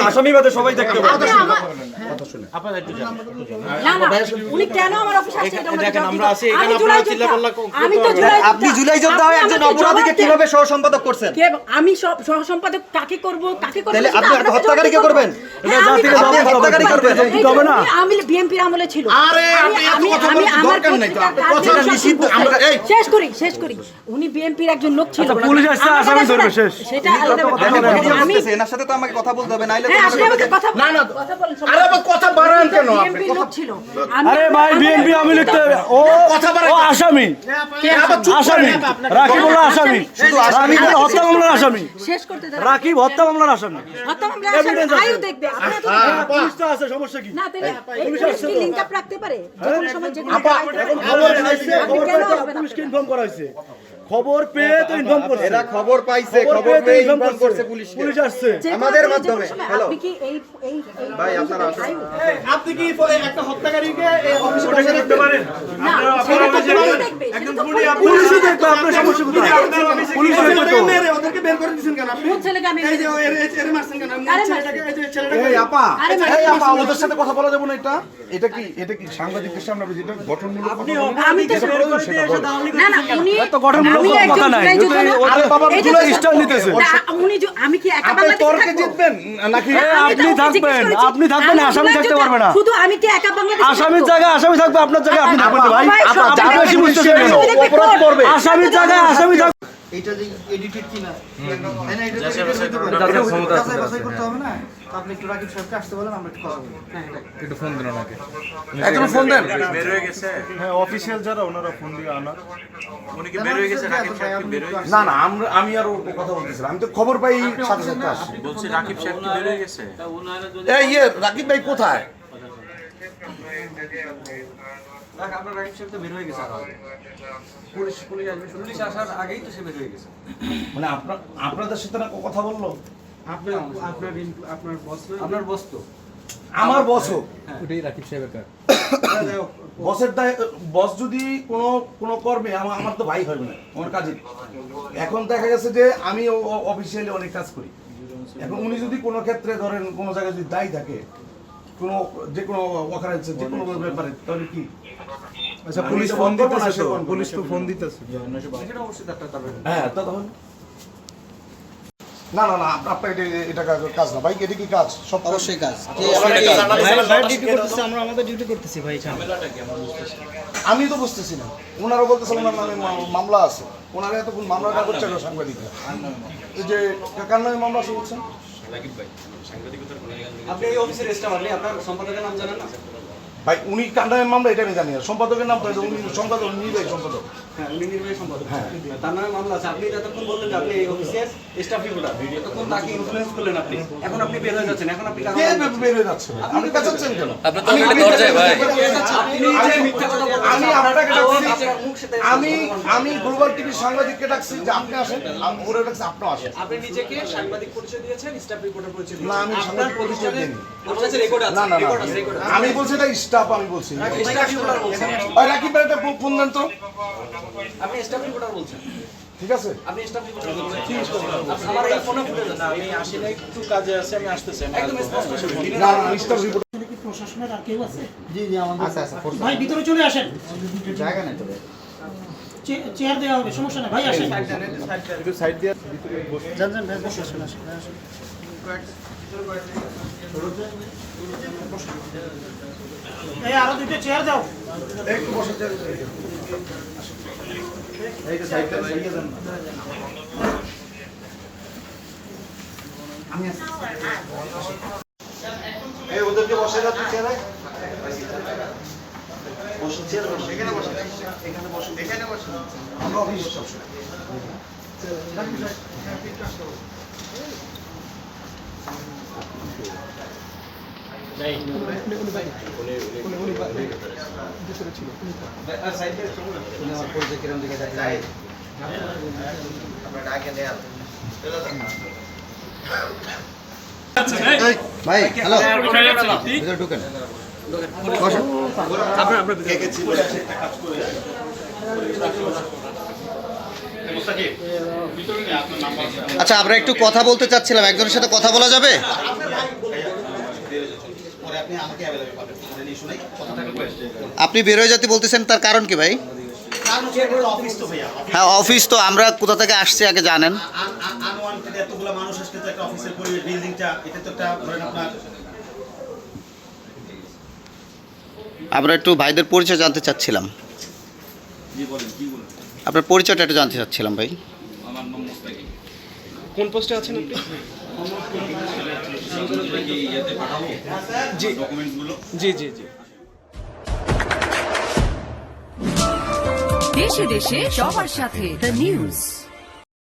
আসামি বাদে সবাই দেখতে পাবে। আপনি জুলাই যোদ্ধা হয়ে একজন অপরাধীকে কিভাবে সহ সম্পাদক করছেন? আমি সহ সম্পাদক কাকে করব কাকে করব? তাহলে আপনি হত্যাকারীকে করবেন? হত্যাকারী করবেন হবে না। আমি বিএনপির আমলে ছিল। আরে আপনি এত কথা বলার দরকার নাই তো। কথা নিষিদ্ধ। আমরা এই শেষ করি। উনি বিএনপির একজন লোক ছিল। পুলিশ আসছে আসামি ধরবে শেষ। সেটা আমি এনার সাথে তো আমাকে কথা বলতে হবে, নাইলে না না আরে আবার কথা বাড়ান কেন আপনি? বিএনপির লোক ছিল। আরে ভাই বিএনপি আমি লিখতে হবে। ও ও আসামি। আসামি রাকিবুল্লাহ আসামি। রাকিব হত্যা মামলার আসামি। শেষ করতে দাও। রাকিব হত্যা মামলার আসামি। হত্যা মামলার আসামি আয়ু দেখবে। আপনারা তো পুলিশ তো আছে, সমস্যা কি? না তাহলে পুলিশ কি লিংক আপ রাখতে পারে? যখন সময় যে আপা এখন খবর পাইছে, খবর পেয়ে পুলিশকে ইনফর্ম করা হয়েছে। খবর পেয়ে তো ইনফর্ম করছে। এরা খবর পাইছে, খবর পেয়ে ইনফর্ম করছে পুলিশকে। পুলিশ আসছে আমাদের মাধ্যমে। হ্যালো আপনি কি এই ভাই, আপনারা আসুন। আপনি কি একটা হত্যাকারীকে এই অফিসে ওটা কি দেখতে পারেন? না সেটা তো পুলিশ দেখবে। সেটা তো পুলিশই দেখবে আপনার সমস্যা কোথায়? পুলিশ দেখবে তো। ওদেরকে বের করে দিয়েছেন কেন আপনি? কোন ছেলেকে আমি এই যে এর মারছেন কেন? ছেলেটাকে এই যে ছেলেটাকে এই আপা, আরে এই আপা, ওদের সাথে কথা বলা যাবে না। এটা কি সাংবাদিকদের সামনে আপনি যেটা গঠনমূলক কথা বলেন? আমি তো যেটা প্রয়োজন সেটা বলেন। না না উনি তো গঠনমূলক আমি একজন কথা নাই। জুলাই যোদ্ধা না। আরে বাবা, এই যে জুলাই স্টার নিতেছে। না, উনি আমি কি একা আপনি বাংলাদেশে তর্কে থাকবো? জিতবেন নাকি? আপনি থাকবেন, আপনি থাকবেন, আসামি থাকতে পারবে না। শুধু আমি কি একা বাংলাদেশে আসামির জায়গায় আসামি থাকবে, আপনার জায়গায় আপনি থাকবেন না ভাই। আপা, আপনি বেশি বুঝতেছেন কেন? অপরাধ করবে। আসামির জায়গায় আসামি থাকবে। এটা যে এডিটেড কিনা তাই না? এটা যাচাই করতে হবে না? তো আপনি একটু রাকিব সাহেবকে আসতে বলেন, আমরা একটু কথা বলি। একটু ফোন দেন। বের হয়ে গেছে। হ্যাঁ অফিশিয়াল যারা ওনারা ফোন দিয়ে আনা। উনি কি বের হয়ে গেছে? রাকিব সাহেব কি বের হয়ে গেছে? না না, আমি আর কথা বলতেছিলাম। আমি তো খবর পাই সাথে সাথে আসি। বলছি রাকিব সাহেব কি বের হয়ে গেছে? এই রাকিব ভাই কোথায়? আপনার রাকিব সাহেব তো বের হয়ে গেছে। পুলিশ আসবে, পুলিশ আসার আগেই তো সে বের হয়ে গেছে। মানে আপনাদের সাথে না কথা বললো? আপনার বস তো আমার বস হোক, ওটাই রাকিব সাহেবের কাজ। বসের দায়, বস যদি কোনো কর্মে আমার তো ভাই হবে না, আমার কাজে। এখন দেখা গেছে যে আমি অফিসিয়ালি অনেক কাজ করি। এখন উনি যদি কোনো ক্ষেত্রে ধরেন কোনো জায়গায় যদি দায়ী থাকে, যে কোনো অকারেন্সে যে কোনো ব্যাপারে, তাহলে কি? আচ্ছা পুলিশ ফোন দিতেছে তো, পুলিশ তো ফোন দিতেছে। হ্যাঁ তা তখন না না না, আপনার এটা কাজ না ভাই। এটা কি কাজ? সব অবশ্যই কাজ। আমরা আমাদের ডিউটি করতেছি ভাই। আমি তো বুঝতেছি না। ওনারা বলতেছে ওনার নামে মামলা আছে। ওনারা এতক্ষণ মামলাটা করছে কেন সাংবাদিকরা? এই যে কার নামে মামলা আছে বলছেন? আপনি এই অফিসের স্টাফ, আপনি আপনার সম্পাদকের নাম জানেন না? ভাই উনি কার নামে মামলা এটা আমি জানি না। সম্পাদকের নাম তো উনি সম্পাদক, নির্বাহী সম্পাদক। হ্যাঁ, উনি নির্বাহী সম্পাদক। তার নামে মামলা আছে। আপনি যতক্ষণ বললেন যে আপনি এই অফিসের স্টাফ রিপোর্টার, ততক্ষণ তাকে ইনফ্লুয়েন্স করলেন আপনি। এখন আপনি বের হয়ে যাচ্ছেন। এখন আপনি কে বের হয়ে যাচ্ছে? আপনি পেছাচ্ছেন কেন? আমি গ্লোবাল টিভির সাংবাদিককে ডাকছি যে আপনি আসেন, ওরা ডাকছে আপনিও আসেন। আপনি নিজেকে সাংবাদিক পরিচয় দিয়েছেন, স্টাফ রিপোর্টার পরিচয় না, দিয়েছেন। আমি সাংবাদিক পরিচয় দিইনি। আপনার কাছে রেকর্ড আছে, না না রেকর্ড আছে, রেকর্ড না, আছে। আমি বলছি এটা স্টাফ। আমি বলছি স্টাফ রিপোর্টার বলছেন। রাকিব ভাই একটা ফোন দেন তো। আপনি স্টাফ রিপোর্টার বলছেন। ঠিক আছে, আপনি স্টাফ রিপোর্টার বলছেন। আমার এই ফোনে ফুটেজ আছে। আমি আসি না, একটু কাজে আছে, আমি আসতেছি। একদম স্পষ্ট শুনুন। না না, স্টাফ রিপোর্ট প্রশাসনের আর কেউ আছে? জি জি, আমাদের আচ্ছা ভাই ভিতরে চলে আসেন, জায়গা নেই তো। চেয়ার দেওয়া হবে, সমস্যা নেই ভাই, আসেন। একটু সাইড দিয়ে যান যান ভাই, বসে আসেন, আসেন, আসেন। এই আরো দুইটা চেয়ার দাও। একটু বসে যান। এই যে সাইডটা সাইডে যান। আমি আসি। এই ওদেরকে বসে যাচ্ছে চেয়ারে। বসে চেয়ার বসে। এখানে বসে। এখানে বসে। এখানে বসে। আমরা অফিস সবসময়। ভাই হ্যালো, ভিতরে ঢুকেন। আচ্ছা, আমরা একটু কথা বলতে চাচ্ছিলাম, একজনের সাথে কথা বলা যাবে? আপনি বের হয়ে যেতে বলতেছেন, তার কারণ কি ভাই? হ্যাঁ, অফিস তো, আমরা কোথা থেকে আসছি আগে জানেন? এতগুলো মানুষ আসলে তো একটা অফিসের পরিবেশ, বিল্ডিংটা এটা তো একটা ধরেন আপনার আমরা একটু ভাইদের পরিচয় জানতে চাচ্ছিলাম। আপনার পরিচয়টা একটু জানতে চাচ্ছিলাম ভাই। কোন পোস্টে আছেন আপনি? জি জি জি। দেশে দেশে সবার সাথে দ্য নিউজ।